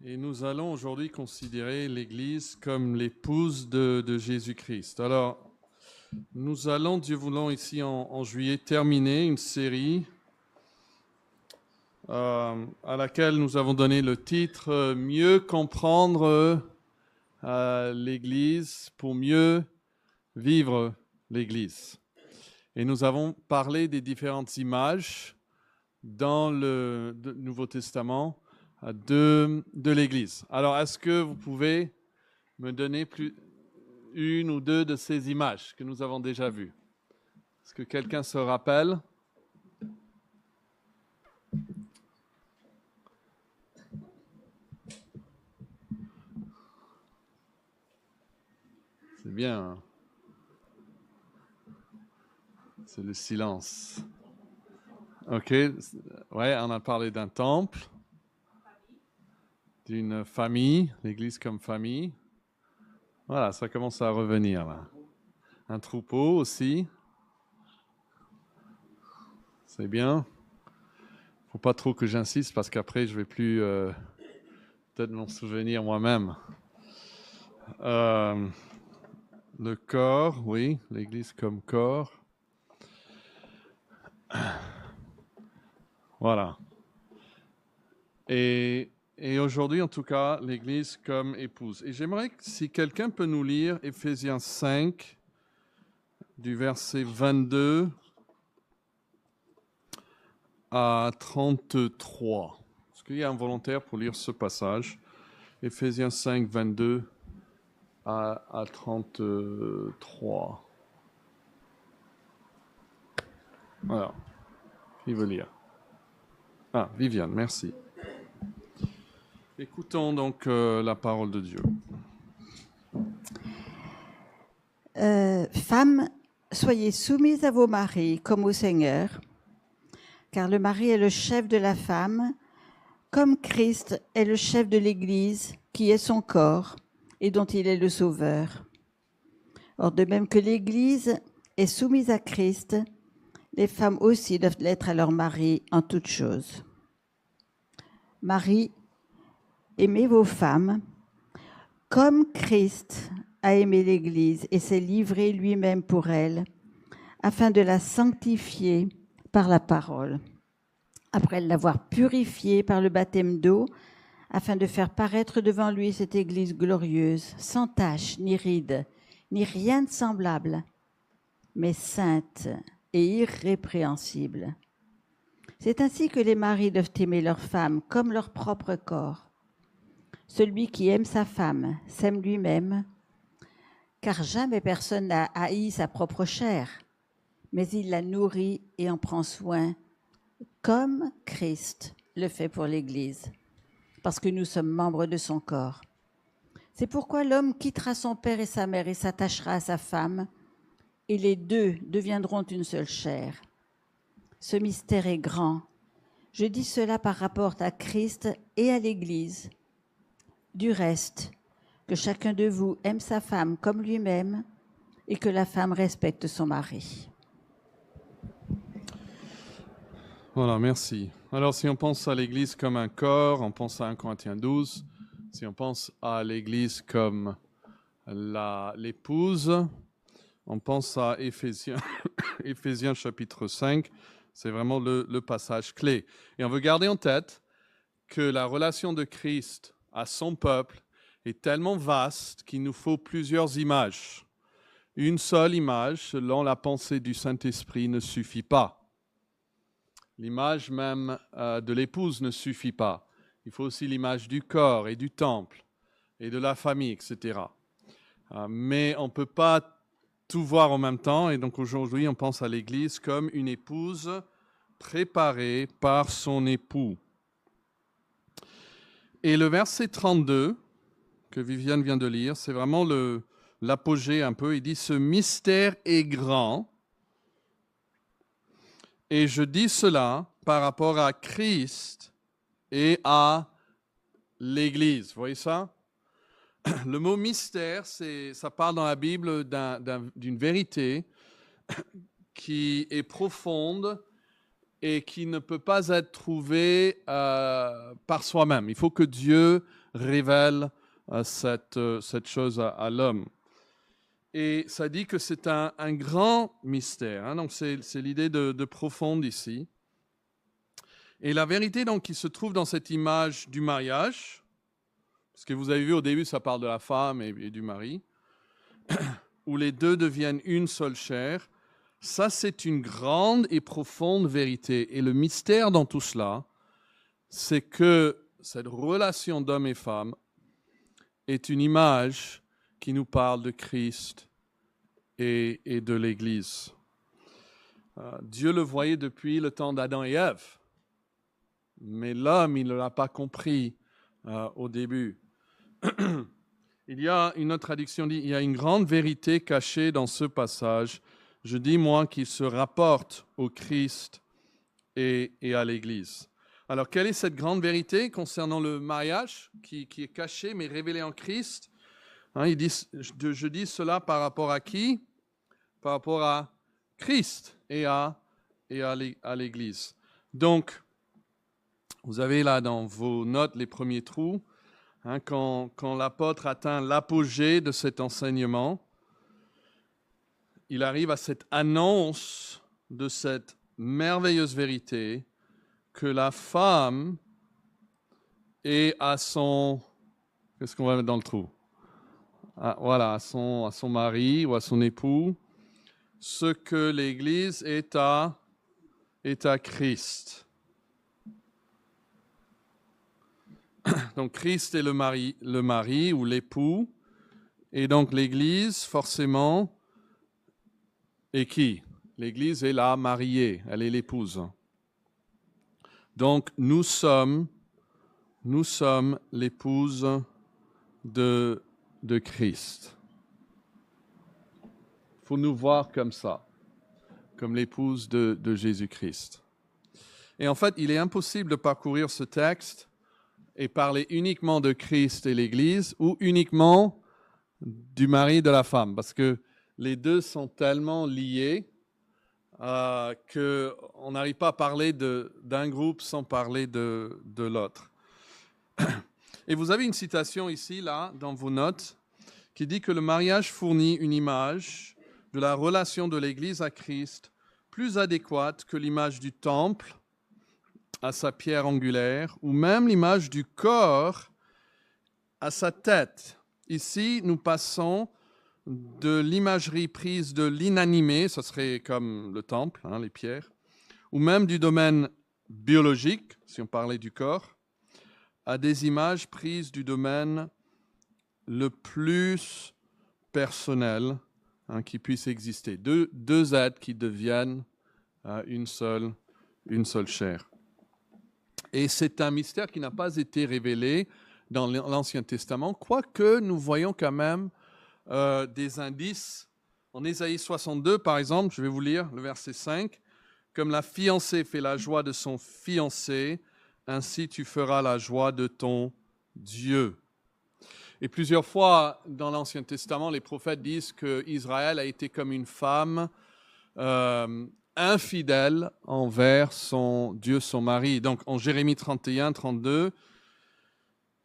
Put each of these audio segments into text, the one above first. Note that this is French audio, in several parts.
Et nous allons aujourd'hui considérer l'Église comme l'épouse de Jésus-Christ. Alors, nous allons, Dieu voulant, ici en juillet, terminer une série à laquelle nous avons donné le titre « Mieux comprendre l'Église pour mieux vivre l'Église ». Et nous avons parlé des différentes images dans le Nouveau Testament de l'Église. Alors, est-ce que vous pouvez me donner une ou deux de ces images que nous avons déjà vues? Est-ce que quelqu'un se rappelle? C'est bien, hein? C'est le silence. Ok, ouais, on a parlé d'un temple, d'une famille, l'Église comme famille. Voilà, ça commence à revenir là. Un troupeau aussi. C'est bien. Faut pas trop que j'insiste parce qu'après je vais plus peut-être m'en souvenir moi-même. Le corps, oui, l'Église comme corps. Voilà. Et aujourd'hui, en tout cas, l'Église comme épouse. Et j'aimerais que si quelqu'un peut nous lire Éphésiens 5, du verset 22 à 33. Est-ce qu'il y a un volontaire pour lire ce passage? Éphésiens 5, 22 à 33. Voilà. Qui veut lire? Ah, Viviane, merci. Écoutons donc la parole de Dieu. Femmes, soyez soumises à vos maris comme au Seigneur, car le mari est le chef de la femme, comme Christ est le chef de l'Église, qui est son corps et dont il est le sauveur. Or, de même que l'Église est soumise à Christ, les femmes aussi doivent l'être à leur mari en toutes choses. Maris, aimez vos femmes, comme Christ a aimé l'Église et s'est livré lui-même pour elle, afin de la sanctifier par la parole, après l'avoir purifiée par le baptême d'eau, afin de faire paraître devant lui cette Église glorieuse, sans tache, ni ride, ni rien de semblable, mais sainte et irrépréhensible. C'est ainsi que les maris doivent aimer leurs femmes comme leur propre corps. Celui qui aime sa femme s'aime lui-même, car jamais personne n'a haï sa propre chair, mais il la nourrit et en prend soin, comme Christ le fait pour l'Église, parce que nous sommes membres de son corps. C'est pourquoi l'homme quittera son père et sa mère et s'attachera à sa femme, et les deux deviendront une seule chair. Ce mystère est grand. Je dis cela par rapport à Christ et à l'Église. Du reste, que chacun de vous aime sa femme comme lui-même et que la femme respecte son mari. Voilà, merci. Alors, si on pense à l'Église comme un corps, on pense à 1 Corinthiens 12. Si on pense à l'Église comme l'épouse, on pense à Éphésiens, Éphésiens chapitre 5. C'est vraiment le passage clé. Et on veut garder en tête que la relation de Christ à son peuple est tellement vaste qu'il nous faut plusieurs images. Une seule image, selon la pensée du Saint-Esprit, ne suffit pas. L'image même de l'épouse ne suffit pas. Il faut aussi l'image du corps et du temple et de la famille, etc. Mais on ne peut pas tout voir en même temps. Et donc aujourd'hui, on pense à l'Église comme une épouse préparée par son époux. Et le verset 32, que Viviane vient de lire, c'est vraiment l'apogée un peu. Il dit « Ce mystère est grand ». Et je dis cela par rapport à Christ et à l'Église. Vous voyez ça? Le mot mystère, ça parle dans la Bible d'une vérité qui est profonde et qui ne peut pas être trouvée par soi-même. Il faut que Dieu révèle cette chose à l'homme. Et ça dit que c'est un grand mystère. Hein, donc c'est l'idée de profonde ici. Et la vérité donc qui se trouve dans cette image du mariage, parce que vous avez vu au début, ça parle de la femme et du mari, où les deux deviennent une seule chair, ça c'est une grande et profonde vérité. Et le mystère dans tout cela, c'est que cette relation d'homme et femme est une image qui nous parle de Christ et de l'Église. Dieu le voyait depuis le temps d'Adam et Ève, mais l'homme, il ne l'a pas compris au début. Il y a une autre traduction dit, il y a une grande vérité cachée dans ce passage. Je dis, moi, qu'il se rapporte au Christ et à l'Église. Alors, quelle est cette grande vérité concernant le mariage qui est cachée mais révélée en Christ? Hein, il dit, je dis cela par rapport à qui? Par rapport à Christ et à l'Église. Donc, vous avez là dans vos notes les premiers trous, hein, quand l'apôtre atteint l'apogée de cet enseignement, il arrive à cette annonce de cette merveilleuse vérité que la femme est à son... Qu'est-ce qu'on va mettre dans le trou? Voilà, à son mari ou à son époux, ce que l'Église est à Christ. Donc Christ est le mari ou l'époux, et donc l'Église, forcément, est qui? L'Église est la mariée, elle est l'épouse. Donc nous sommes l'épouse de Christ. Il faut nous voir comme ça, comme l'épouse de Jésus-Christ. Et en fait, il est impossible de parcourir ce texte et parler uniquement de Christ et l'Église ou uniquement du mari et de la femme, parce que les deux sont tellement liés qu'on n'arrive pas à parler d'un groupe sans parler de l'autre. Et vous avez une citation ici, là, dans vos notes, qui dit que le mariage fournit une image de la relation de l'Église à Christ plus adéquate que l'image du temple à sa pierre angulaire, ou même l'image du corps à sa tête. Ici, nous passons de l'imagerie prise de l'inanimé, ce serait comme le temple, hein, les pierres, ou même du domaine biologique, si on parlait du corps, à des images prises du domaine le plus personnel qui puisse exister. Deux êtres qui deviennent une seule chair. Et c'est un mystère qui n'a pas été révélé dans l'Ancien Testament, quoique nous voyons quand même des indices. En Ésaïe 62, par exemple, je vais vous lire le verset 5, « Comme la fiancée fait la joie de son fiancé, ainsi tu feras la joie de ton Dieu. » Et plusieurs fois dans l'Ancien Testament, les prophètes disent qu'Israël a été comme une femme infidèle envers son Dieu, son mari. Donc en Jérémie 31, 32,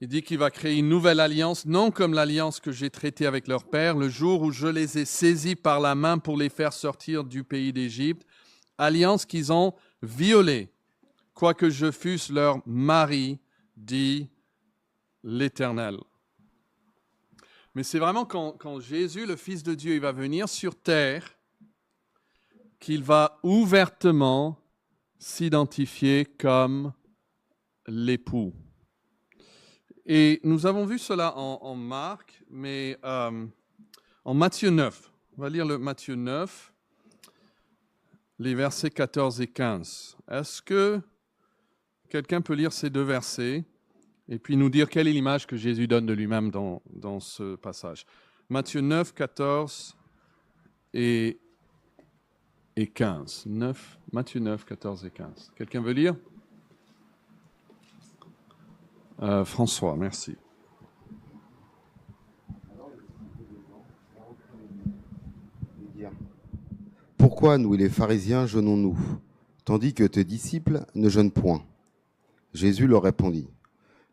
il dit qu'il va créer une nouvelle alliance, non comme l'alliance que j'ai traitée avec leur père, le jour où je les ai saisis par la main pour les faire sortir du pays d'Égypte, alliance qu'ils ont violée, quoique je fusse leur mari, dit l'Éternel. Mais c'est vraiment quand Jésus, le Fils de Dieu, il va venir sur terre, qu'il va ouvertement s'identifier comme l'époux. Et nous avons vu cela en Marc, mais en Matthieu 9. On va lire le Matthieu 9, les versets 14 et 15. Est-ce que quelqu'un peut lire ces deux versets et puis nous dire quelle est l'image que Jésus donne de lui-même dans ce passage? Matthieu 9, 14 et 15. Matthieu 9, 14 et 15. Quelqu'un veut lire? François, merci. Pourquoi nous et les pharisiens jeûnons-nous, tandis que tes disciples ne jeûnent point? Jésus leur répondit,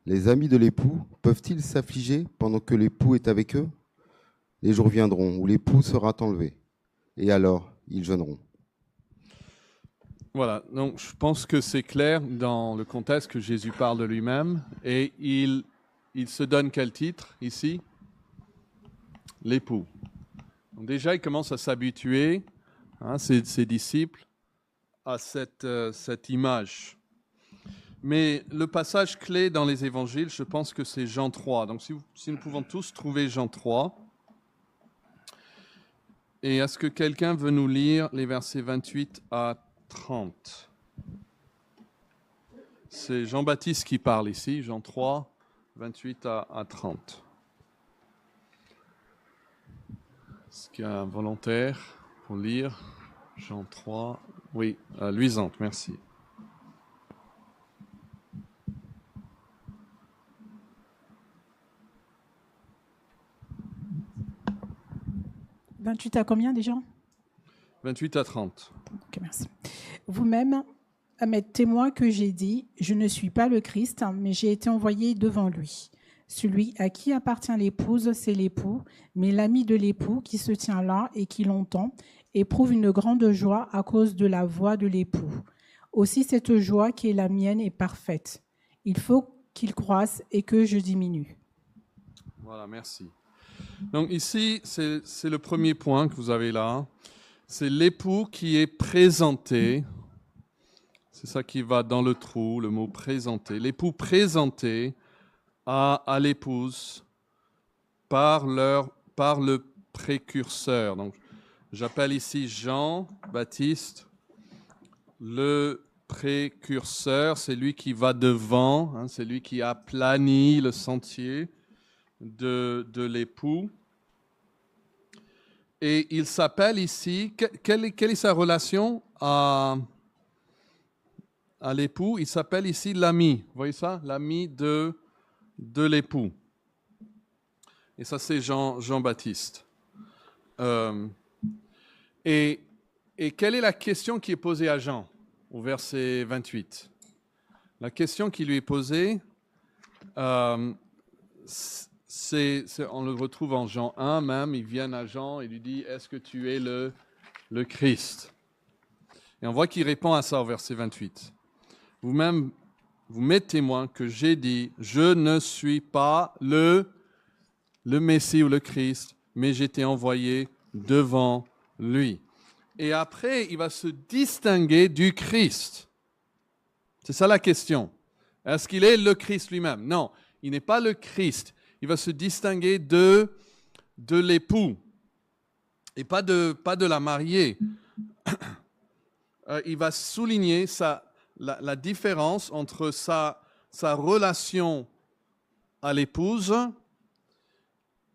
Les amis de l'époux peuvent-ils s'affliger pendant que l'époux est avec eux? Les jours viendront où l'époux sera enlevé, et alors ils jeûneront. Voilà, donc je pense que c'est clair dans le contexte que Jésus parle de lui-même. Et il se donne quel titre ici? L'époux. Donc déjà, il commence à s'habituer, ses disciples, à cette image. Mais le passage clé dans les évangiles, je pense que c'est Jean 3. Donc si nous pouvons tous trouver Jean 3. Et est-ce que quelqu'un veut nous lire les versets 28 à 30? C'est Jean-Baptiste qui parle ici, Jean 3, 28 à 30. Est-ce qu'il y a un volontaire pour lire Jean 3? Oui, Luisante, merci. « 28 à combien déjà ?» 28 à 30. Ok, merci. « Vous-même m'êtes témoin que j'ai dit, je ne suis pas le Christ, mais j'ai été envoyé devant lui. Celui à qui appartient l'épouse, c'est l'époux, mais l'ami de l'époux qui se tient là et qui l'entend éprouve une grande joie à cause de la voix de l'époux. Aussi cette joie qui est la mienne est parfaite. Il faut qu'il croisse et que je diminue. » Voilà, merci. Donc ici, c'est le premier point que vous avez là. C'est l'époux qui est présenté. C'est ça qui va dans le trou, le mot présenté. L'époux présenté à l'épouse par le précurseur. Donc, j'appelle ici Jean-Baptiste le précurseur. C'est lui qui va devant, c'est lui qui aplanit le sentier de l'époux. Et il s'appelle ici, quelle est sa relation à l'époux? Il s'appelle ici l'ami. Vous voyez ça? L'ami de l'époux. Et ça, c'est Jean-Baptiste. Et quelle est la question qui est posée à Jean au verset 28? La question qui lui est posée, on le retrouve en Jean 1 même. Ils viennent à Jean et lui disent « Est-ce que tu es le Christ ?» Et on voit qu'il répond à ça au verset 28. « Vous-même, vous m'êtes témoin que j'ai dit « Je ne suis pas le Messie ou le Christ, mais j'ai été envoyé devant lui. » Et après, il va se distinguer du Christ. C'est ça la question. Est-ce qu'il est le Christ lui-même? Non, il n'est pas le Christ. Il va se distinguer de l'époux et pas de la mariée. Il va souligner la différence entre sa relation à l'épouse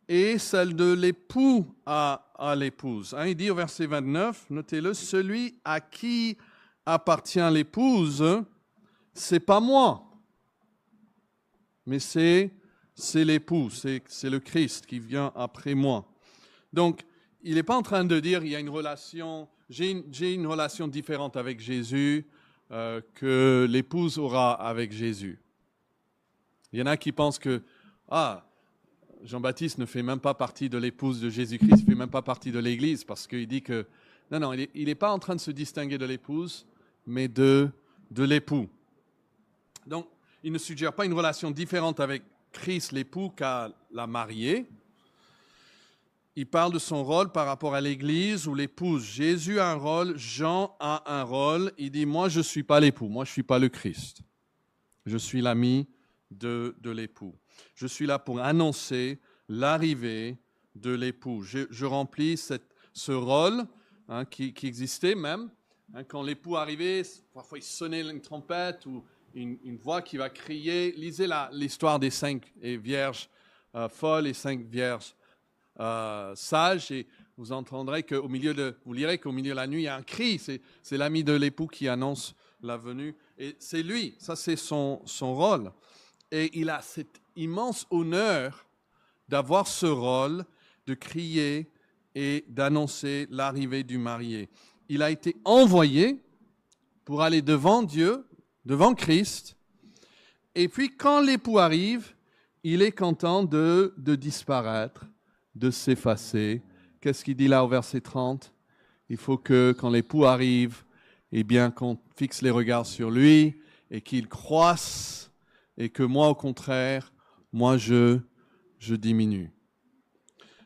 et celle de l'époux à l'épouse. Il dit au verset 29, notez-le, « Celui à qui appartient l'épouse, c'est pas moi, mais c'est l'époux, c'est le Christ qui vient après moi. » Donc, il n'est pas en train de dire il y a une relation, j'ai une relation différente avec Jésus que l'épouse aura avec Jésus. Il y en a qui pensent que Jean-Baptiste ne fait même pas partie de l'épouse de Jésus-Christ, il ne fait même pas partie de l'Église, parce qu'il dit que non, il n'est pas en train de se distinguer de l'épouse, mais de l'époux. Donc, il ne suggère pas une relation différente avec Christ, l'époux, qu'à la mariée. Il parle de son rôle par rapport à l'Église ou l'épouse. Jésus a un rôle, Jean a un rôle. Il dit, moi, je ne suis pas l'époux, moi, je ne suis pas le Christ. Je suis l'ami de l'époux. Je suis là pour annoncer l'arrivée de l'époux. Je remplis ce rôle qui existait même. Quand l'époux arrivait, parfois il sonnait une trompette ou une voix qui va crier. Lisez l'histoire des 5 vierges folles et 5 vierges sages, et vous entendrez vous lirez qu'au milieu de la nuit, il y a un cri. C'est l'ami de l'époux qui annonce la venue. Et c'est lui, ça c'est son rôle. Et il a cet immense honneur d'avoir ce rôle de crier et d'annoncer l'arrivée du marié. Il a été envoyé pour aller devant Dieu, devant Christ, Et puis, quand l'époux arrive, il est content de disparaître, de s'effacer. Qu'est-ce qu'il dit là au verset 30 ? Il faut que, quand l'époux arrive, eh bien, qu'on fixe les regards sur lui et qu'il croisse, et que moi, au contraire, moi, je diminue.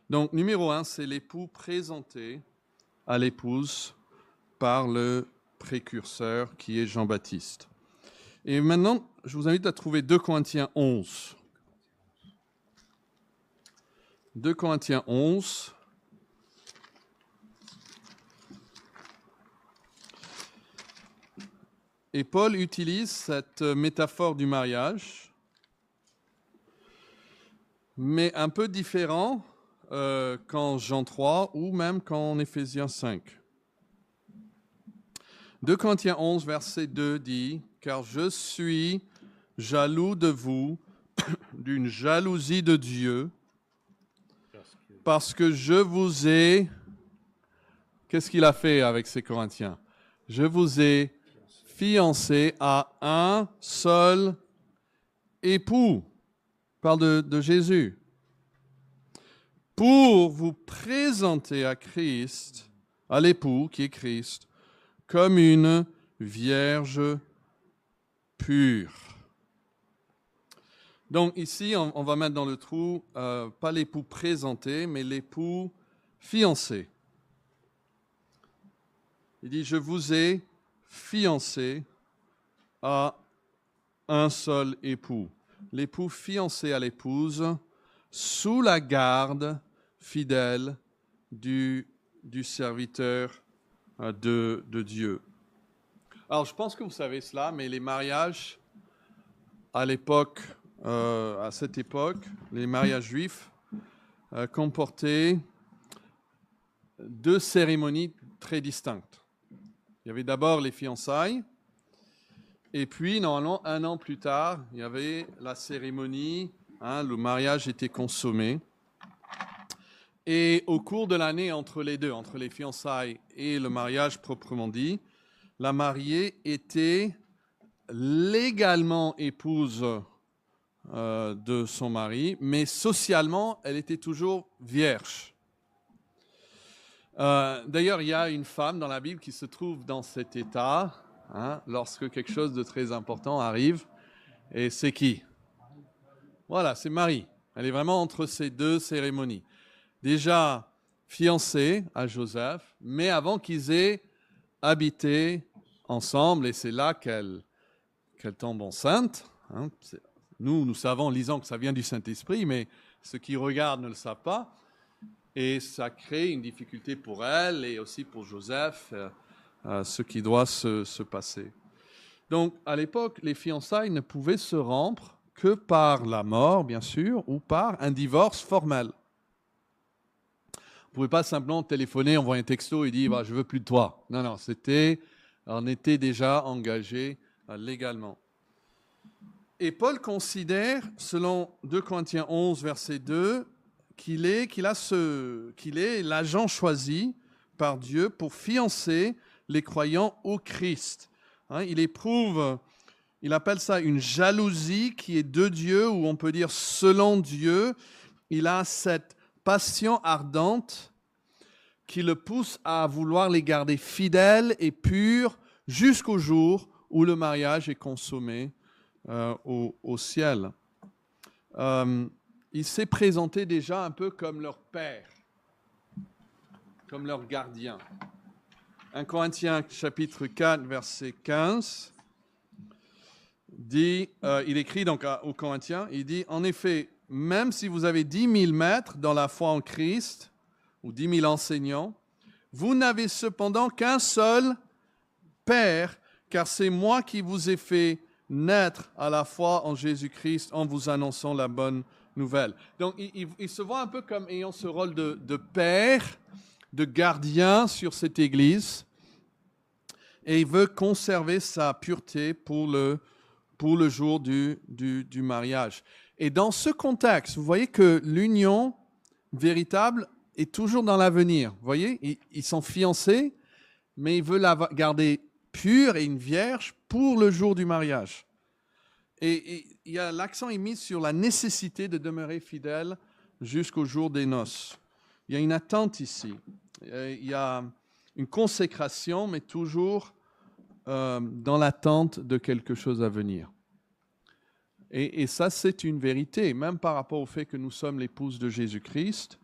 Donc, numéro 1, c'est l'époux présenté à l'épouse par le précurseur qui est Jean-Baptiste. Et maintenant, je vous invite à trouver 2 Corinthiens 11. 2 Corinthiens 11. Et Paul utilise cette métaphore du mariage, mais un peu différent qu'en Jean 3 ou même qu'en Éphésiens 5. 2 Corinthiens 11, verset 2 dit « Car je suis jaloux de vous d'une jalousie de Dieu, parce que je vous ai... » Qu'est-ce qu'il a fait avec ces Corinthiens ? « Je vous ai fiancés à un seul époux. » Parle de Jésus. « Pour vous présenter à Christ, à l'époux qui est Christ, comme une vierge pure. » Donc ici, on va mettre dans le trou, pas l'époux présenté, mais l'époux fiancé. Il dit, je vous ai fiancé à un seul époux. L'époux fiancé à l'épouse, sous la garde fidèle du serviteur de Dieu. Alors, je pense que vous savez cela, mais les mariages, à cette époque, les mariages juifs comportaient 2 cérémonies très distinctes. Il y avait d'abord les fiançailles, et puis, normalement, 1 an plus tard, il y avait la cérémonie, le mariage était consommé. Et au cours de l'année, entre les deux, entre les fiançailles et le mariage proprement dit, la mariée était légalement épouse de son mari, mais socialement, elle était toujours vierge. D'ailleurs, il y a une femme dans la Bible qui se trouve dans cet état, lorsque quelque chose de très important arrive. Et c'est qui ? Voilà, c'est Marie. Elle est vraiment entre ces 2 cérémonies. Déjà fiancée à Joseph, mais avant qu'ils aient habité ensemble, et c'est là qu'elle tombe enceinte. Nous savons en lisant que ça vient du Saint-Esprit, mais ceux qui regardent ne le savent pas. Et ça crée une difficulté pour elle et aussi pour Joseph, ce qui doit se passer. Donc, à l'époque, les fiançailles ne pouvaient se rompre que par la mort, bien sûr, ou par un divorce formel. On ne pouvait pas simplement téléphoner, envoyer un texto et dire « je ne veux plus de toi ». Non, on était déjà engagé légalement. Et Paul considère, selon 2 Corinthiens 11, verset 2, qu'il est l'agent choisi par Dieu pour fiancer les croyants au Christ. Il appelle ça une jalousie qui est de Dieu, ou on peut dire selon Dieu. Il a cette passion ardente qui le pousse à vouloir les garder fidèles et purs jusqu'au jour où le mariage est consommé au ciel. Il s'est présenté déjà un peu comme leur père, comme leur gardien. 1 Corinthiens chapitre 4, verset 15, dit, il écrit donc aux Corinthiens, il dit, en effet, même si vous avez 10 000 maîtres dans la foi en Christ, ou 10 000 enseignants, vous n'avez cependant qu'un seul Père, car c'est moi qui vous ai fait naître à la foi en Jésus-Christ en vous annonçant la bonne nouvelle. Donc, il se voit un peu comme ayant ce rôle de père, de gardien sur cette Église, et il veut conserver sa pureté pour le jour du mariage. Et dans ce contexte, vous voyez que l'union véritable est toujours dans l'avenir. Vous voyez, ils sont fiancés, mais il veut la garder pure et une vierge pour le jour du mariage. Et l'accent est mis sur la nécessité de demeurer fidèle jusqu'au jour des noces. Il y a une attente ici. Il y a une consécration, mais toujours dans l'attente de quelque chose à venir. Et ça, c'est une vérité, même par rapport au fait que nous sommes l'épouse de Jésus-Christ.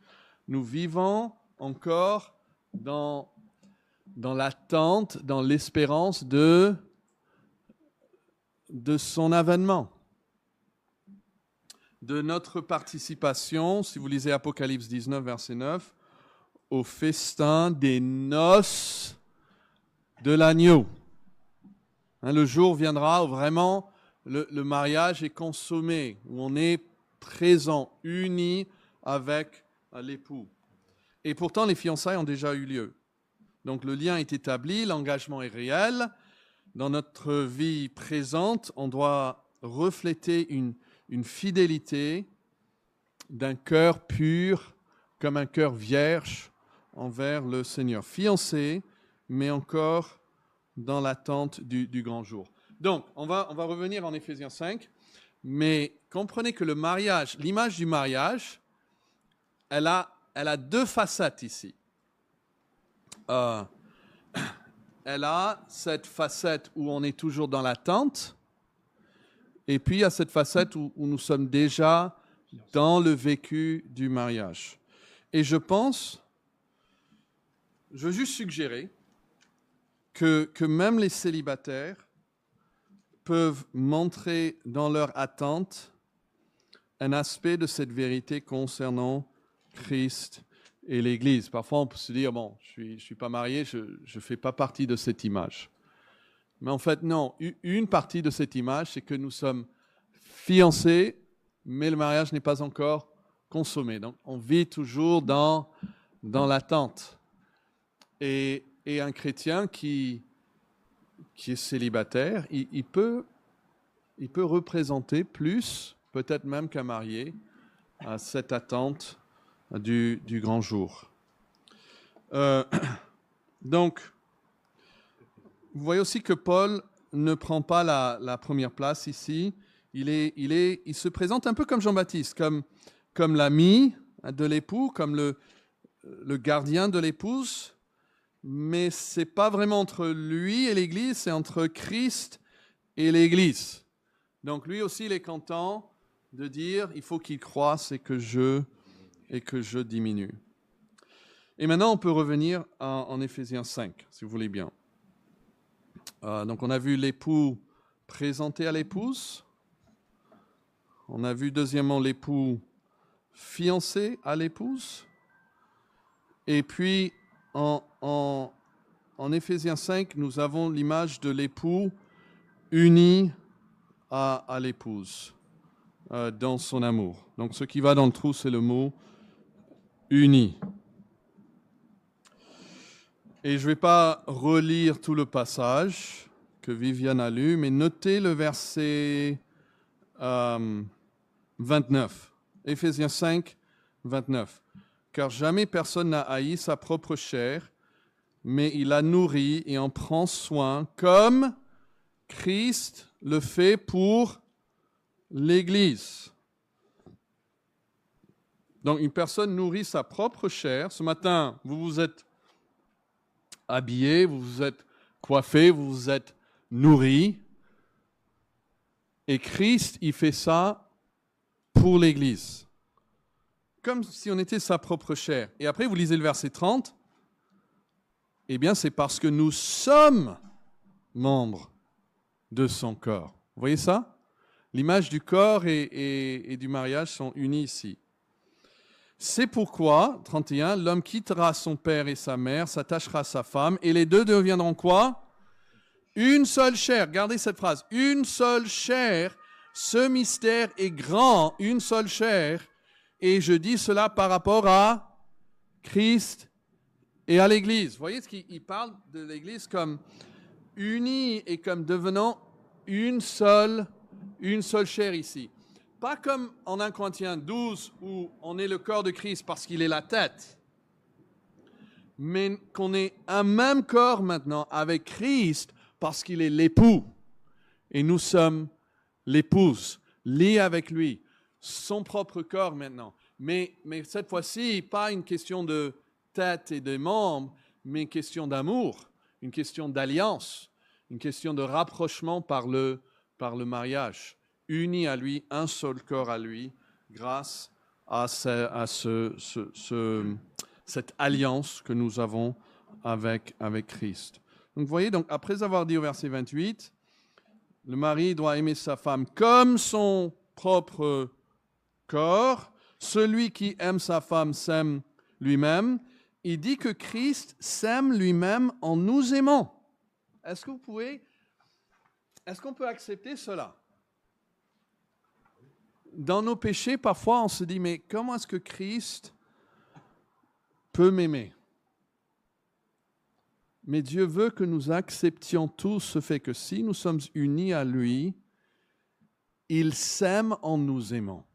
Nous vivons encore dans l'attente, dans l'espérance de son avènement, de notre participation, si vous lisez Apocalypse 19, verset 9, au festin des noces de l'agneau. Le jour viendra où vraiment le mariage est consommé, où on est présent, uni avec l'époux. Et pourtant, les fiançailles ont déjà eu lieu. Donc le lien est établi, l'engagement est réel. Dans notre vie présente, on doit refléter une fidélité d'un cœur pur, comme un cœur vierge envers le Seigneur. Fiancé, mais encore dans l'attente du grand jour. Donc, on va revenir en Éphésiens 5, mais comprenez que le mariage, l'image du mariage, elle a deux facettes ici. Elle a cette facette où on est toujours dans l'attente, et puis il y a cette facette où nous sommes déjà dans le vécu du mariage. Et je veux juste suggérer que même les célibataires peuvent montrer dans leur attente un aspect de cette vérité concernant Christ et l'Église. Parfois, on peut se dire, bon, je suis pas marié, je ne fais pas partie de cette image. Mais en fait, non. Une partie de cette image, c'est que nous sommes fiancés, mais le mariage n'est pas encore consommé. Donc, on vit toujours dans l'attente. Et un chrétien qui est célibataire, il peut représenter plus, peut-être même qu'un marié, à cette attente du grand jour. Donc, vous voyez aussi que Paul ne prend pas la première place ici. Il se présente un peu comme Jean-Baptiste, comme l'ami de l'époux, comme le gardien de l'épouse. Mais ce n'est pas vraiment entre lui et l'Église, c'est entre Christ et l'Église. Donc lui aussi, il est content de dire, il faut qu'il croisse et que je diminue. Et maintenant, on peut revenir en Éphésiens 5, si vous voulez bien. Donc on a vu l'époux présenté à l'épouse. On a vu deuxièmement l'époux fiancé à l'épouse. Et puis en Éphésiens 5, nous avons l'image de l'époux uni à l'épouse dans son amour. Donc ce qui va dans le trou, c'est le mot uni. Et je ne vais pas relire tout le passage que Viviane a lu, mais notez le verset 29. Éphésiens 5, 29. Car jamais personne n'a haï sa propre chair, mais il la nourrit et en prend soin, comme Christ le fait pour l'Église. Donc une personne nourrit sa propre chair. Ce matin, vous vous êtes habillé, vous vous êtes coiffé, vous vous êtes nourri. Et Christ, il fait ça pour l'Église. Comme si on était sa propre chair. Et après, vous lisez le verset 30. Eh bien, c'est parce que nous sommes membres de son corps. Vous voyez ça? L'image du corps et du mariage sont unies ici. C'est pourquoi, 31, l'homme quittera son père et sa mère, s'attachera à sa femme, et les deux deviendront quoi? Une seule chair. Gardez cette phrase. Une seule chair. Ce mystère est grand. Une seule chair. Et je dis cela par rapport à Christ et à l'Église. Vous voyez ce qu'il parle de l'Église comme unie et comme devenant une seule chair ici. Pas comme en 1 Corinthiens 12 où on est le corps de Christ parce qu'il est la tête, mais qu'on est un même corps maintenant avec Christ parce qu'il est l'époux et nous sommes l'épouse. lié avec lui, son propre corps maintenant. Mais cette fois-ci, pas une question de tête et de membres, mais une question d'amour, une question d'alliance, une question de rapprochement par le mariage, unis à lui, un seul corps à lui, grâce à cette alliance que nous avons avec Christ. Donc vous voyez, donc, après avoir dit au verset 28, le mari doit aimer sa femme comme son propre corps, celui qui aime sa femme s'aime lui-même. Il dit que Christ s'aime lui-même en nous aimant. Est-ce qu'on peut accepter cela? Dans nos péchés, parfois, on se dit, mais comment est-ce que Christ peut m'aimer? Mais Dieu veut que nous acceptions tous ce fait que si nous sommes unis à lui, il s'aime en nous aimant.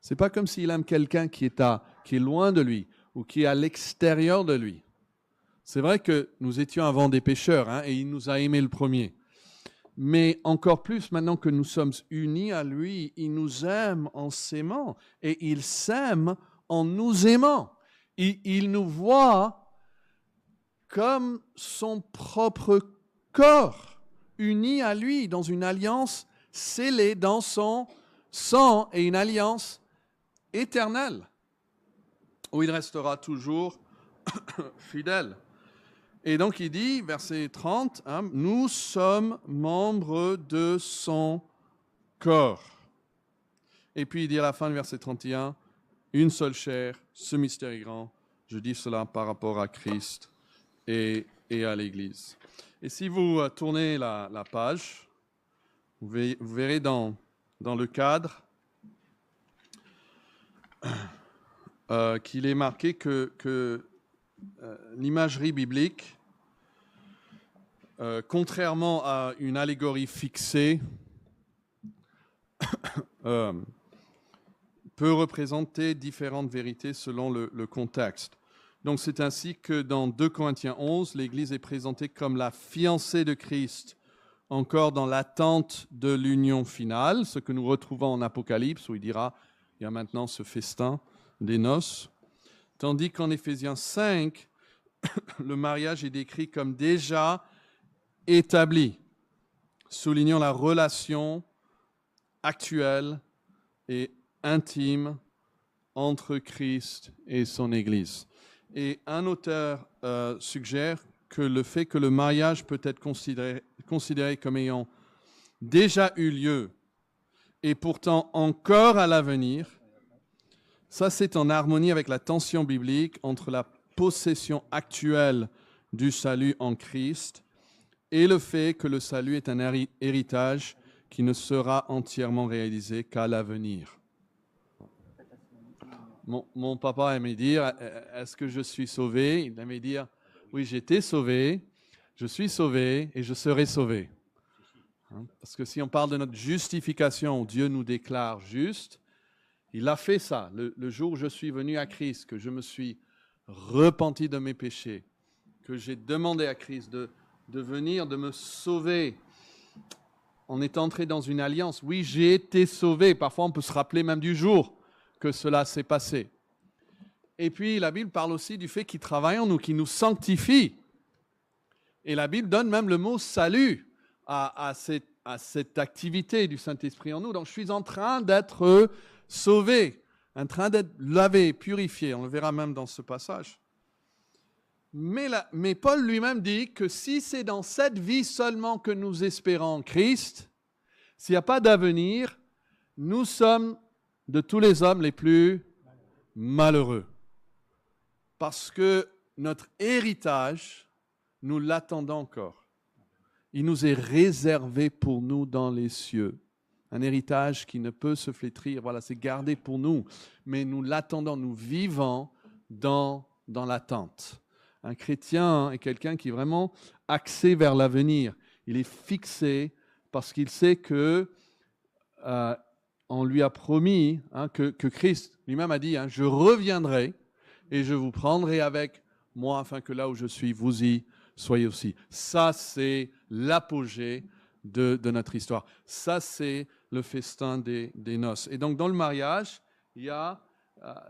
Ce n'est pas comme s'il aime quelqu'un qui est loin de lui ou qui est à l'extérieur de lui. C'est vrai que nous étions avant des pécheurs, et il nous a aimés le premier. Mais encore plus, maintenant que nous sommes unis à lui, il nous aime en s'aimant et il s'aime en nous aimant. Il nous voit comme son propre corps, uni à lui dans une alliance scellée dans son sang et une alliance éternelle où il restera toujours fidèle. Et donc il dit, verset 30, nous sommes membres de son corps. Et puis il dit à la fin du verset 31, une seule chair, ce mystère est grand. Je dis cela par rapport à Christ et à l'Église. Et si vous tournez la page, vous verrez dans le cadre qu'il est marqué que l'imagerie biblique, contrairement à une allégorie fixée, peut représenter différentes vérités selon le contexte. Donc c'est ainsi que dans 2 Corinthiens 11, l'Église est présentée comme la fiancée de Christ, encore dans l'attente de l'union finale, ce que nous retrouvons en Apocalypse, où il dira, il y a maintenant ce festin des noces. Tandis qu'en Éphésiens 5, le mariage est décrit comme déjà établi, soulignant la relation actuelle et intime entre Christ et son Église. Et un auteur suggère que le fait que le mariage peut être considéré comme ayant déjà eu lieu et pourtant encore à l'avenir, ça c'est en harmonie avec la tension biblique entre la possession actuelle du salut en Christ et le fait que le salut est un héritage qui ne sera entièrement réalisé qu'à l'avenir. Mon papa aimait dire, est-ce que je suis sauvé? Il aimait dire, oui, j'ai été sauvé, je suis sauvé et je serai sauvé. Parce que si on parle de notre justification, où Dieu nous déclare juste, il a fait ça. Le jour où je suis venu à Christ, que je me suis repenti de mes péchés, que j'ai demandé à Christ de venir, de me sauver. On est entré dans une alliance. Oui, j'ai été sauvé. Parfois, on peut se rappeler même du jour que cela s'est passé. Et puis, la Bible parle aussi du fait qu'il travaille en nous, qu'il nous sanctifie. Et la Bible donne même le mot salut à cette activité du Saint-Esprit en nous. Donc, je suis en train d'être sauvé, en train d'être lavé, purifié. On le verra même dans ce passage. Mais Paul lui-même dit que si c'est dans cette vie seulement que nous espérons en Christ, s'il n'y a pas d'avenir, nous sommes de tous les hommes les plus malheureux. Parce que notre héritage, nous l'attendons encore. Il nous est réservé pour nous dans les cieux. Un héritage qui ne peut se flétrir, voilà, c'est gardé pour nous. Mais nous l'attendons, nous vivons dans l'attente. Un chrétien est quelqu'un qui est vraiment axé vers l'avenir. Il est fixé parce qu'il sait que on lui a promis que Christ lui-même a dit, je reviendrai et je vous prendrai avec moi afin que là où je suis, vous y soyez aussi. Ça, c'est l'apogée de notre histoire. Ça, c'est le festin des noces. Et donc dans le mariage, il y a,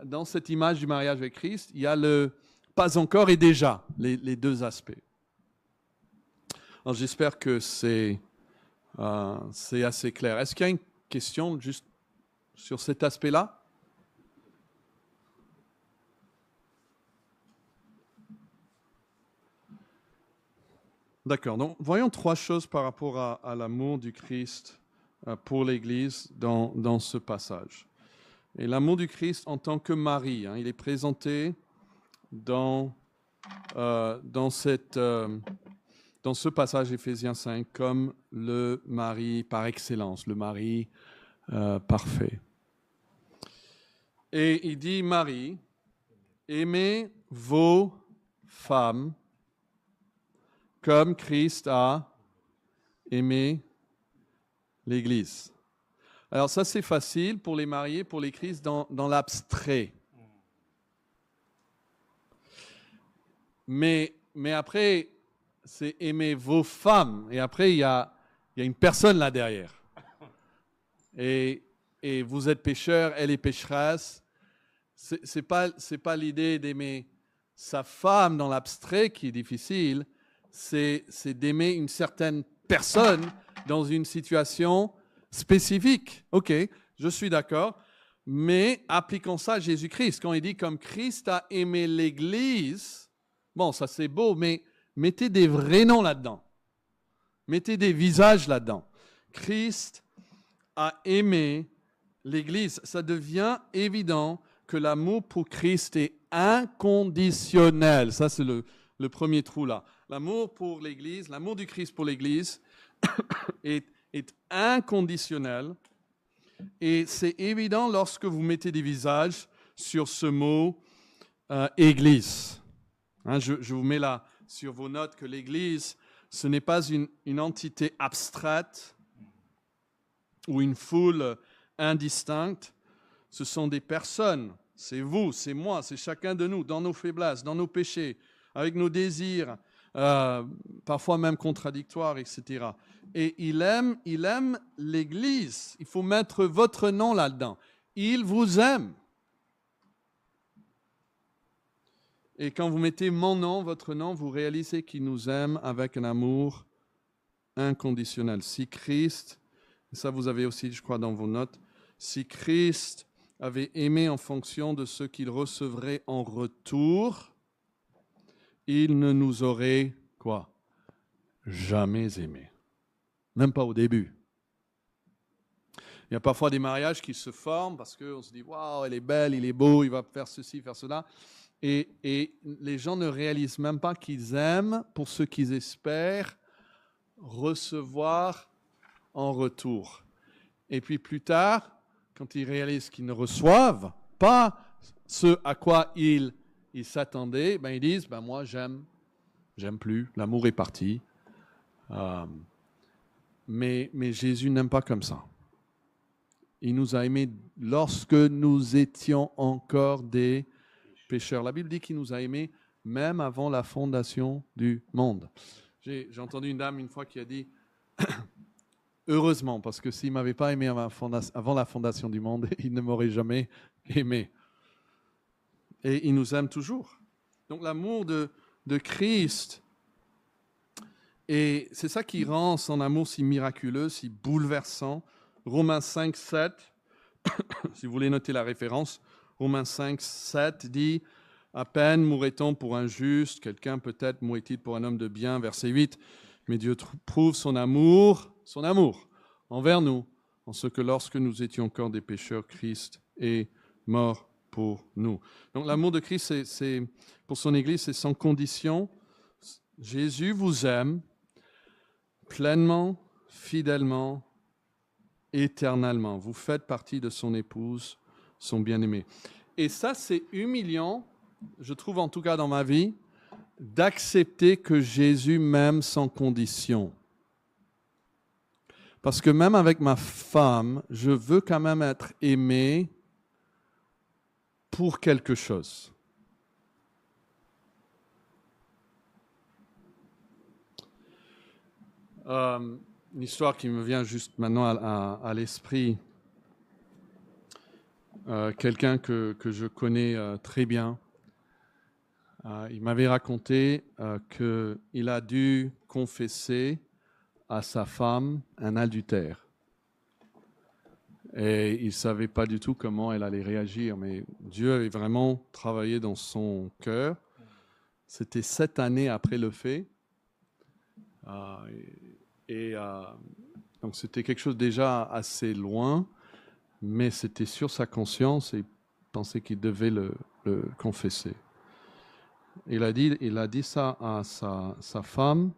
dans cette image du mariage avec Christ, il y a le pas encore et déjà, les deux aspects. Alors j'espère que c'est assez clair. Est-ce qu'il y a une question juste sur cet aspect-là? D'accord. Donc, voyons trois choses par rapport à l'amour du Christ pour l'Église dans ce passage. Et l'amour du Christ en tant que mari, il est présenté dans ce passage Éphésiens 5 comme le mari par excellence, le mari parfait. Et il dit, Marie, aimez vos femmes comme Christ a aimé l'Église. Alors ça, c'est facile pour les mariés, pour les Christ dans l'abstrait. Mais après, c'est aimer vos femmes. Et après, il y a une personne là derrière. Et vous êtes pécheurs, elle est pécheresse. C'est pas l'idée d'aimer sa femme dans l'abstrait qui est difficile. C'est d'aimer une certaine personne dans une situation spécifique. Ok, je suis d'accord. Mais appliquons ça à Jésus-Christ. Quand il dit comme Christ a aimé l'Église, bon, ça c'est beau, mais mettez des vrais noms là-dedans. Mettez des visages là-dedans. Christ a aimé l'Église. Ça devient évident que l'amour pour Christ est inconditionnel. Ça, c'est le premier trou là. L'amour pour l'Église, l'amour du Christ pour l'Église est inconditionnel. Et c'est évident lorsque vous mettez des visages sur ce mot Église. Je vous mets là sur vos notes que l'Église, ce n'est pas une entité abstraite ou une foule indistincte. Ce sont des personnes. C'est vous, c'est moi, c'est chacun de nous, dans nos faiblesses, dans nos péchés, avec nos désirs, parfois même contradictoires, etc. Et il aime l'Église. Il faut mettre votre nom là-dedans. Il vous aime. Et quand vous mettez mon nom, votre nom, vous réalisez qu'il nous aime avec un amour inconditionnel. Si Christ, et ça vous avez aussi, je crois, dans vos notes, si Christ avait aimé en fonction de ce qu'il recevrait en retour, il ne nous aurait, quoi? Jamais aimé. Même pas au début. Il y a parfois des mariages qui se forment parce qu'on se dit « Waouh, elle est belle, il est beau, il va faire ceci, faire cela ». Et les gens ne réalisent même pas qu'ils aiment pour ce qu'ils espèrent recevoir en retour. Et puis plus tard, quand ils réalisent qu'ils ne reçoivent pas ce à quoi ils s'attendaient, ils disent moi j'aime plus, l'amour est parti. Mais Jésus n'aime pas comme ça. Il nous a aimés lorsque nous étions encore des pécheurs. La Bible dit qu'il nous a aimés même avant la fondation du monde. J'ai entendu une dame une fois qui a dit heureusement, parce que s'il ne m'avait pas aimé avant la fondation du monde, il ne m'aurait jamais aimé. Et il nous aime toujours. Donc l'amour de Christ, et c'est ça qui rend son amour si miraculeux, si bouleversant. Romains 5, 7, si vous voulez noter la référence, Romains 5, 7 dit « À peine mourrait-on pour un juste, quelqu'un peut-être mourrait-il pour un homme de bien. » Verset 8, « Mais Dieu prouve son amour envers nous, en ce que lorsque nous étions encore des pécheurs, Christ est mort pour nous. » Donc l'amour de Christ, pour son Église, c'est sans condition. Jésus vous aime pleinement, fidèlement, éternellement. Vous faites partie de son épouse, son bien-aimé. Et ça, c'est humiliant, je trouve en tout cas dans ma vie, d'accepter que Jésus m'aime sans condition. Parce que même avec ma femme, je veux quand même être aimé pour quelque chose. une histoire qui me vient juste maintenant à l'esprit. Quelqu'un que je connais très bien, il m'avait raconté qu'il a dû confesser à sa femme un adultère. Et il ne savait pas du tout comment elle allait réagir, mais Dieu avait vraiment travaillé dans son cœur. C'était 7 années après le fait. Donc c'était quelque chose déjà assez loin, mais c'était sur sa conscience et il pensait qu'il devait le confesser. Il a dit ça à sa femme,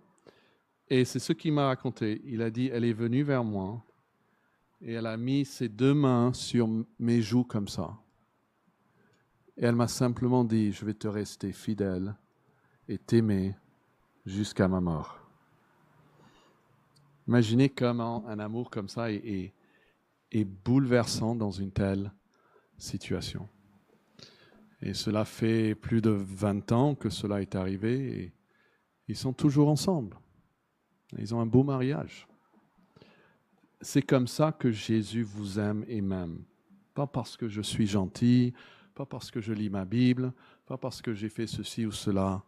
et c'est ce qu'il m'a raconté. Il a dit, elle est venue vers moi, et elle a mis ses 2 mains sur mes joues comme ça. Et elle m'a simplement dit, je vais te rester fidèle et t'aimer jusqu'à ma mort. Imaginez comment un amour comme ça est bouleversant dans une telle situation. Et cela fait plus de 20 ans que cela est arrivé et ils sont toujours ensemble. Ils ont un beau mariage. C'est comme ça que Jésus vous aime et m'aime. Pas parce que je suis gentil, pas parce que je lis ma Bible, pas parce que j'ai fait ceci ou cela.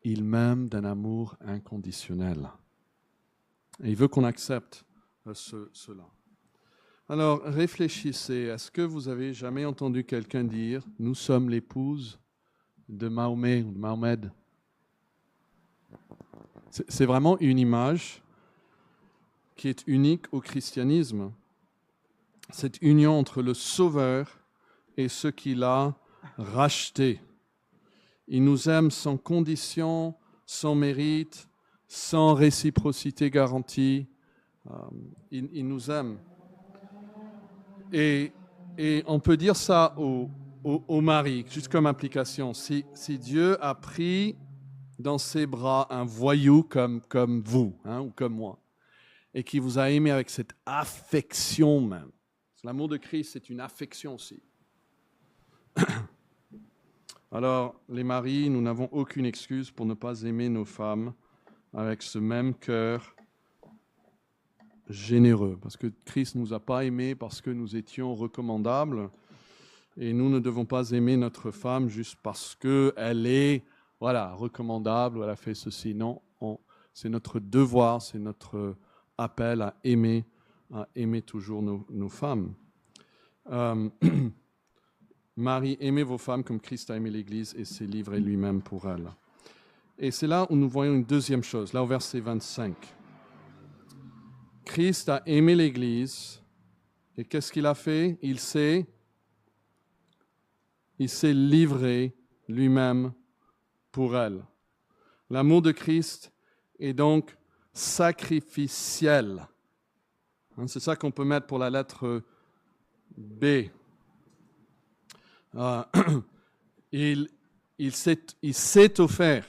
Il m'aime d'un amour inconditionnel. Et il veut qu'on accepte cela. Alors, réfléchissez. Est-ce que vous avez jamais entendu quelqu'un dire « Nous sommes l'épouse de Mahomet ou de Mohamed » C'est vraiment une image qui est unique au christianisme. Cette union entre le Sauveur et ce qu'il a racheté. Il nous aime sans condition, sans mérite, sans réciprocité garantie. Il nous aime. Et on peut dire ça au mari, juste comme implication. Si Dieu a pris dans ses bras un voyou comme vous, ou comme moi, et qui vous a aimé avec cette affection même. L'amour de Christ, c'est une affection aussi. Alors, les maris, nous n'avons aucune excuse pour ne pas aimer nos femmes avec ce même cœur généreux. Parce que Christ ne nous a pas aimés parce que nous étions recommandables. Et nous ne devons pas aimer notre femme juste parce qu'elle est recommandable, ou elle a fait ceci. Non, c'est notre devoir, c'est notre appel à aimer toujours nos femmes. Marie, aimez vos femmes comme Christ a aimé l'Église et s'est livré lui-même pour elle. Et c'est là où nous voyons une deuxième chose, là au verset 25. Christ a aimé l'Église et qu'est-ce qu'il a fait? Il s'est livré lui-même pour elle. L'amour de Christ est donc sacrificiel. C'est ça qu'on peut mettre pour la lettre B. Il s'est offert.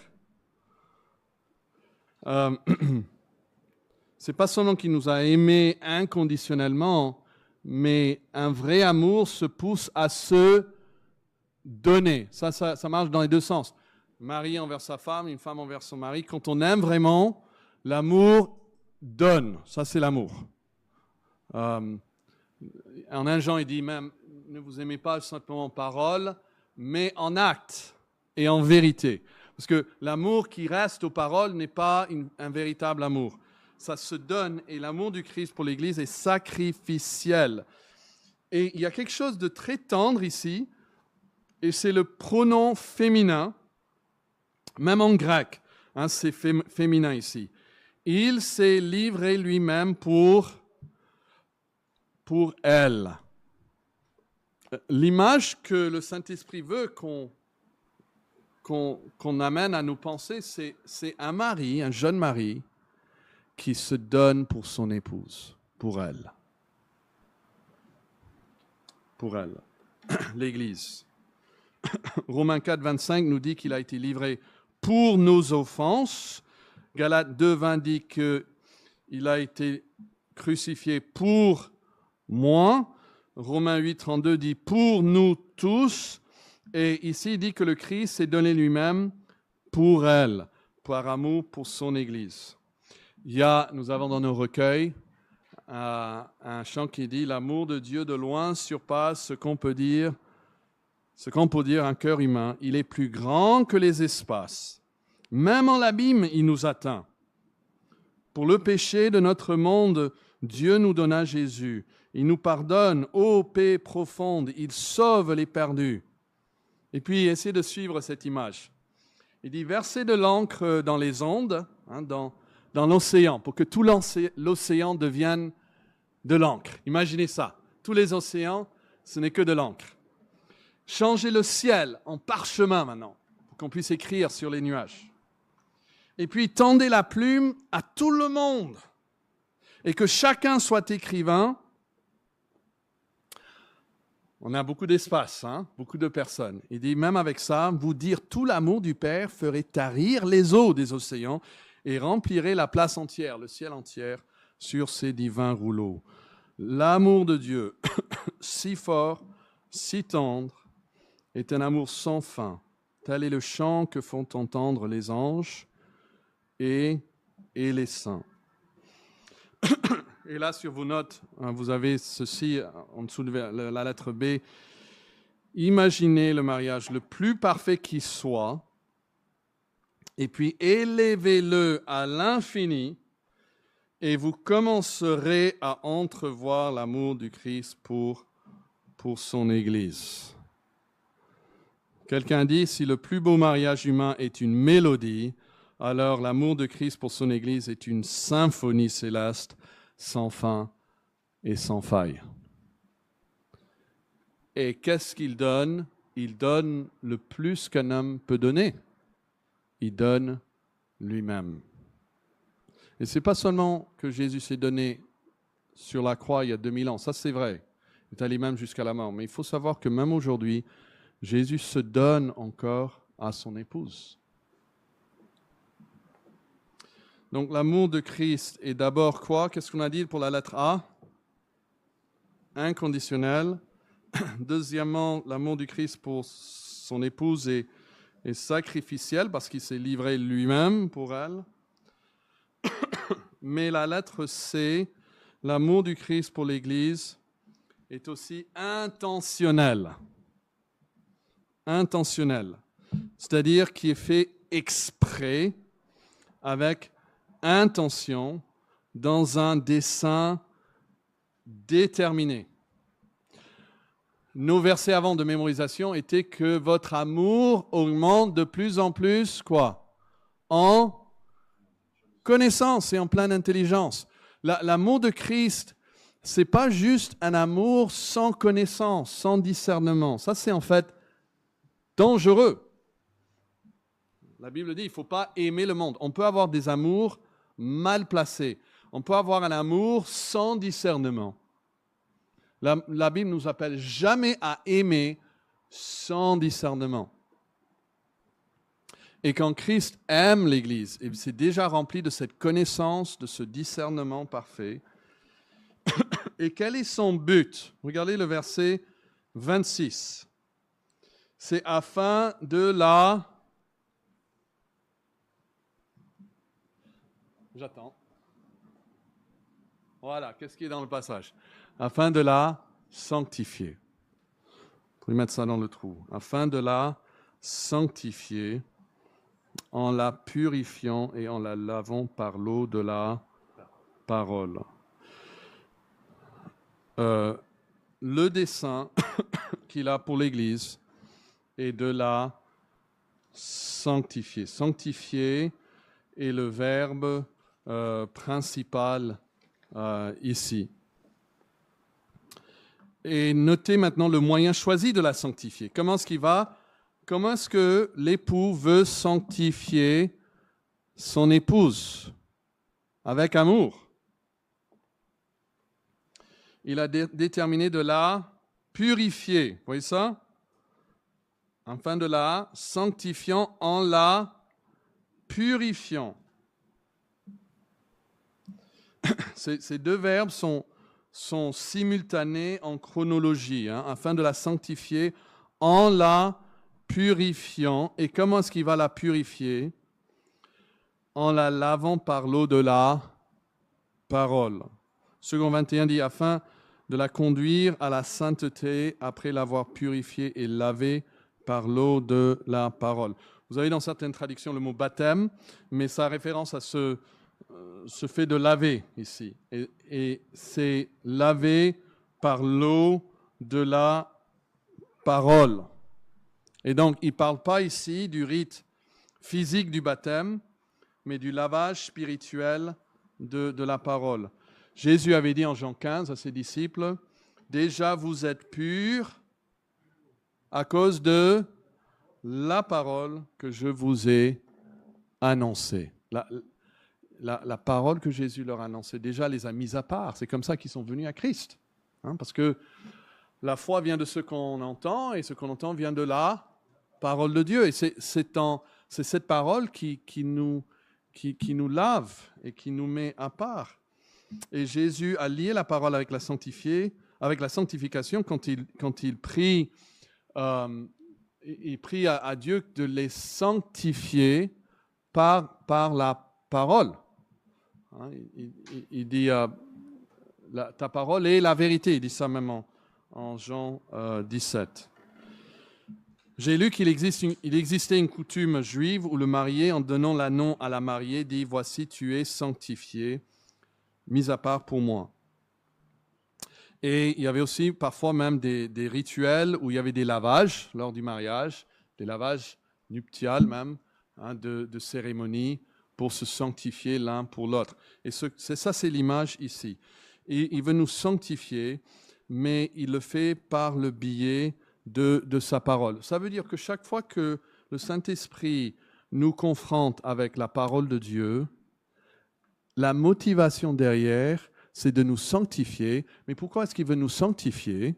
C'est pas seulement qu'il nous a aimés inconditionnellement, mais un vrai amour se pousse à se donner. Ça marche dans les deux sens. Mari envers sa femme, une femme envers son mari. Quand on aime vraiment, l'amour donne. Ça, c'est l'amour. En 1 Jean, il dit même, ne vous aimez pas simplement en parole, mais en acte et en vérité. Parce que l'amour qui reste aux paroles n'est pas un véritable amour. Ça se donne et l'amour du Christ pour l'Église est sacrificiel. Et il y a quelque chose de très tendre ici, et c'est le pronom féminin, même en grec, c'est féminin ici. Il s'est livré lui-même pour elle. L'image que le Saint-Esprit veut qu'on amène à nous penser, c'est un mari, un jeune mari, qui se donne pour son épouse, pour elle. Pour elle. L'Église. Romains 4, 25 nous dit qu'il a été livré pour nos offenses. Galates 2, 20 dit qu'il a été crucifié pour moi. Romains 8, 32 dit pour nous tous. Et ici, il dit que le Christ s'est donné lui-même pour elle, par amour pour son Église. Nous avons dans nos recueils un chant qui dit « L'amour de Dieu de loin surpasse ce qu'on peut dire un cœur humain. Il est plus grand que les espaces. Même en l'abîme, il nous atteint. Pour le péché de notre monde, Dieu nous donna Jésus. Il nous pardonne, ô paix profonde, il sauve les perdus. » Et puis, essayez de suivre cette image. Il dit « Versez de l'encre dans les ondes, dans l'océan, pour que tout l'océan devienne de l'encre. » Imaginez ça. Tous les océans, ce n'est que de l'encre. Changez le ciel en parchemin maintenant, pour qu'on puisse écrire sur les nuages. Et puis, tendez la plume à tout le monde. Et que chacun soit écrivain. On a beaucoup d'espace, beaucoup de personnes. Il dit, même avec ça, vous dire tout l'amour du Père ferait tarir les eaux des océans et remplirait la place entière, le ciel entier, sur ces divins rouleaux. L'amour de Dieu, si fort, si tendre, est un amour sans fin. Tel est le chant que font entendre les anges et les saints. Et là, sur vos notes, vous avez ceci en dessous de la lettre B. Imaginez le mariage le plus parfait qui soit, et puis élevez-le à l'infini, et vous commencerez à entrevoir l'amour du Christ pour son Église. Quelqu'un dit, si le plus beau mariage humain est une mélodie, alors l'amour de Christ pour son Église est une symphonie céleste, sans fin et sans faille. Et qu'est-ce qu'il donne? Il donne le plus qu'un homme peut donner. Il donne lui-même. Et ce n'est pas seulement que Jésus s'est donné sur la croix il y a 2000 ans, ça c'est vrai. Il est allé même jusqu'à la mort. Mais il faut savoir que même aujourd'hui, Jésus se donne encore à son épouse. Donc l'amour de Christ est d'abord quoi? Qu'est-ce qu'on a dit pour la lettre A? Inconditionnel. Deuxièmement, l'amour du Christ pour son épouse est sacrificiel parce qu'il s'est livré lui-même pour elle. Mais la lettre C, l'amour du Christ pour l'Église, est aussi intentionnel. Intentionnel. C'est-à-dire qui est fait exprès avec intention dans un dessein déterminé. Nos versets avant de mémorisation étaient que votre amour augmente de plus en plus, quoi? En connaissance et en pleine intelligence. L'amour de Christ, c'est pas juste un amour sans connaissance, sans discernement. Ça, c'est en fait dangereux. La Bible dit, il ne faut pas aimer le monde. On peut avoir des amours mal placés. On peut avoir un amour sans discernement. La Bible ne nous appelle jamais à aimer sans discernement. Et quand Christ aime l'Église, il s'est déjà rempli de cette connaissance, de ce discernement parfait. Et quel est son but? Regardez le verset 26. C'est afin de la... J'attends. Voilà, qu'est-ce qui est dans le passage? Afin de la sanctifier. Vous pouvez mettre ça dans le trou. Afin de la sanctifier en la purifiant et en la lavant par l'eau de la parole. Le dessein qu'il a pour l'Église est de la sanctifier. Sanctifier est le verbe principal ici. Et notez maintenant le moyen choisi de la sanctifier. Comment est-ce que l'époux veut sanctifier son épouse? Avec amour. Il a déterminé de la purifier. Vous voyez ça? Afin de la sanctifiant en la purifiant. Ces deux verbes sont simultanés en chronologie, afin de la sanctifier en la purifiant. Et comment est-ce qu'il va la purifier? En la lavant par l'eau de la parole. Second 21 dit, afin de la conduire à la sainteté après l'avoir purifiée et lavée par l'eau de la parole. Vous avez dans certaines traductions le mot baptême, mais ça a référence à ce fait de laver ici. Et c'est laver par l'eau de la parole. Et donc, il ne parle pas ici du rite physique du baptême, mais du lavage spirituel de la parole. Jésus avait dit en Jean 15 à ses disciples, « Déjà vous êtes purs à cause de la parole que je vous ai annoncée. » La parole que Jésus leur a annoncée, déjà les a mis à part. C'est comme ça qu'ils sont venus à Christ. Parce que la foi vient de ce qu'on entend, et ce qu'on entend vient de la parole de Dieu. Et c'est cette parole qui nous lave et qui nous met à part. Et Jésus a lié la parole avec la sanctification quand il prie, il prie à Dieu de les sanctifier par la parole. Il dit ta parole est la vérité. Il dit ça même en Jean 17. J'ai lu qu'il existait une coutume juive où le marié, en donnant l'anneau à la mariée, dit « Voici, tu es sanctifié, mis à part pour moi ». Et il y avait aussi parfois même des rituels où il y avait des lavages lors du mariage, des lavages nuptials même, de cérémonies pour se sanctifier l'un pour l'autre. Et c'est l'image ici. Et il veut nous sanctifier, mais il le fait par le biais de sa parole. Ça veut dire que chaque fois que le Saint-Esprit nous confronte avec la parole de Dieu, la motivation derrière, c'est de nous sanctifier. Mais pourquoi est-ce qu'il veut nous sanctifier?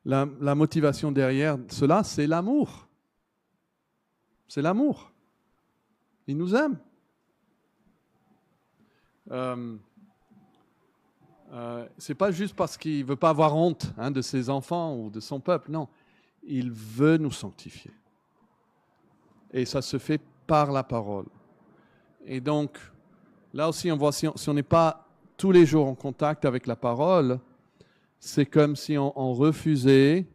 La motivation derrière cela, c'est l'amour. C'est l'amour. Il nous aime. C'est pas juste parce qu'il veut pas avoir honte de ses enfants ou de son peuple. Non, il veut nous sanctifier. Et ça se fait par la parole. Et donc, là aussi, on voit, si on n'est pas tous les jours en contact avec la parole, c'est comme si on refusait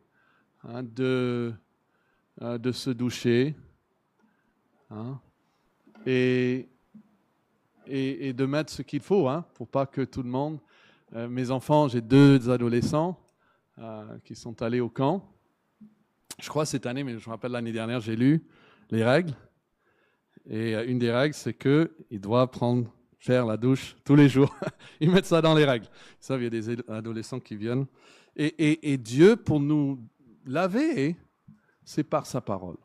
de se doucher et de mettre ce qu'il faut pour pas que tout le monde... mes enfants, j'ai 2 adolescents qui sont allés au camp. Je crois cette année, mais je me rappelle l'année dernière, j'ai lu les règles. Et une des règles, c'est qu'ils doivent faire la douche tous les jours. Ils mettent ça dans les règles. Vous savez, il y a des adolescents qui viennent. Et Dieu, pour nous laver, c'est par sa parole.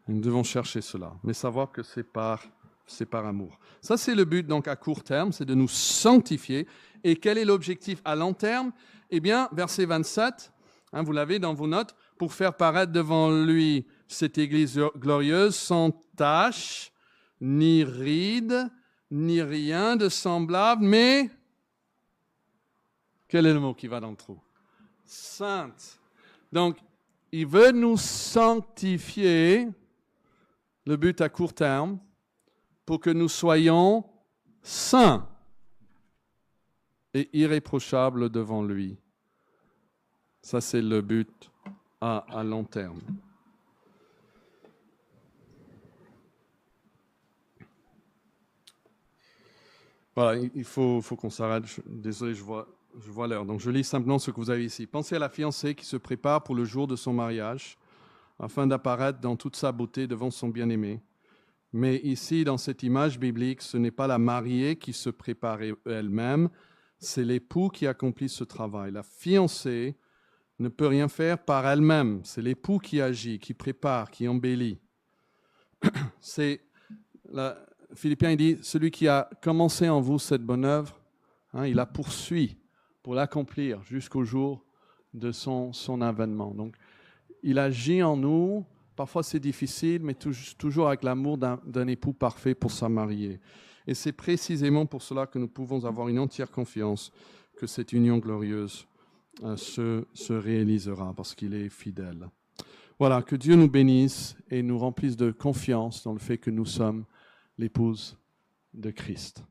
Nous devons chercher cela, mais savoir que c'est par amour. Ça, c'est le but, donc, à court terme, c'est de nous sanctifier. Et quel est l'objectif à long terme? Eh bien, verset 27, vous l'avez dans vos notes, pour faire paraître devant lui cette Église glorieuse, sans tache, ni ride, ni rien de semblable, mais quel est le mot qui va dans le trou? Sainte. Donc, il veut nous sanctifier, le but à court terme, pour que nous soyons saints et irréprochables devant lui. Ça, c'est le but à long terme. Voilà, il faut qu'on s'arrête. Désolé, je vois l'heure. Donc, je lis simplement ce que vous avez ici. Pensez à la fiancée qui se prépare pour le jour de son mariage, afin d'apparaître dans toute sa beauté devant son bien-aimé. Mais ici, dans cette image biblique, ce n'est pas la mariée qui se prépare elle-même, c'est l'époux qui accomplit ce travail. La fiancée ne peut rien faire par elle-même. C'est l'époux qui agit, qui prépare, qui embellit. Philippiens il dit, celui qui a commencé en vous cette bonne œuvre, il la poursuit pour l'accomplir jusqu'au jour de son avènement. Donc, il agit en nous. Parfois, c'est difficile, mais toujours avec l'amour d'un époux parfait pour sa mariée. Et c'est précisément pour cela que nous pouvons avoir une entière confiance que cette union glorieuse se réalisera, parce qu'il est fidèle. Voilà, que Dieu nous bénisse et nous remplisse de confiance dans le fait que nous sommes l'épouse de Christ.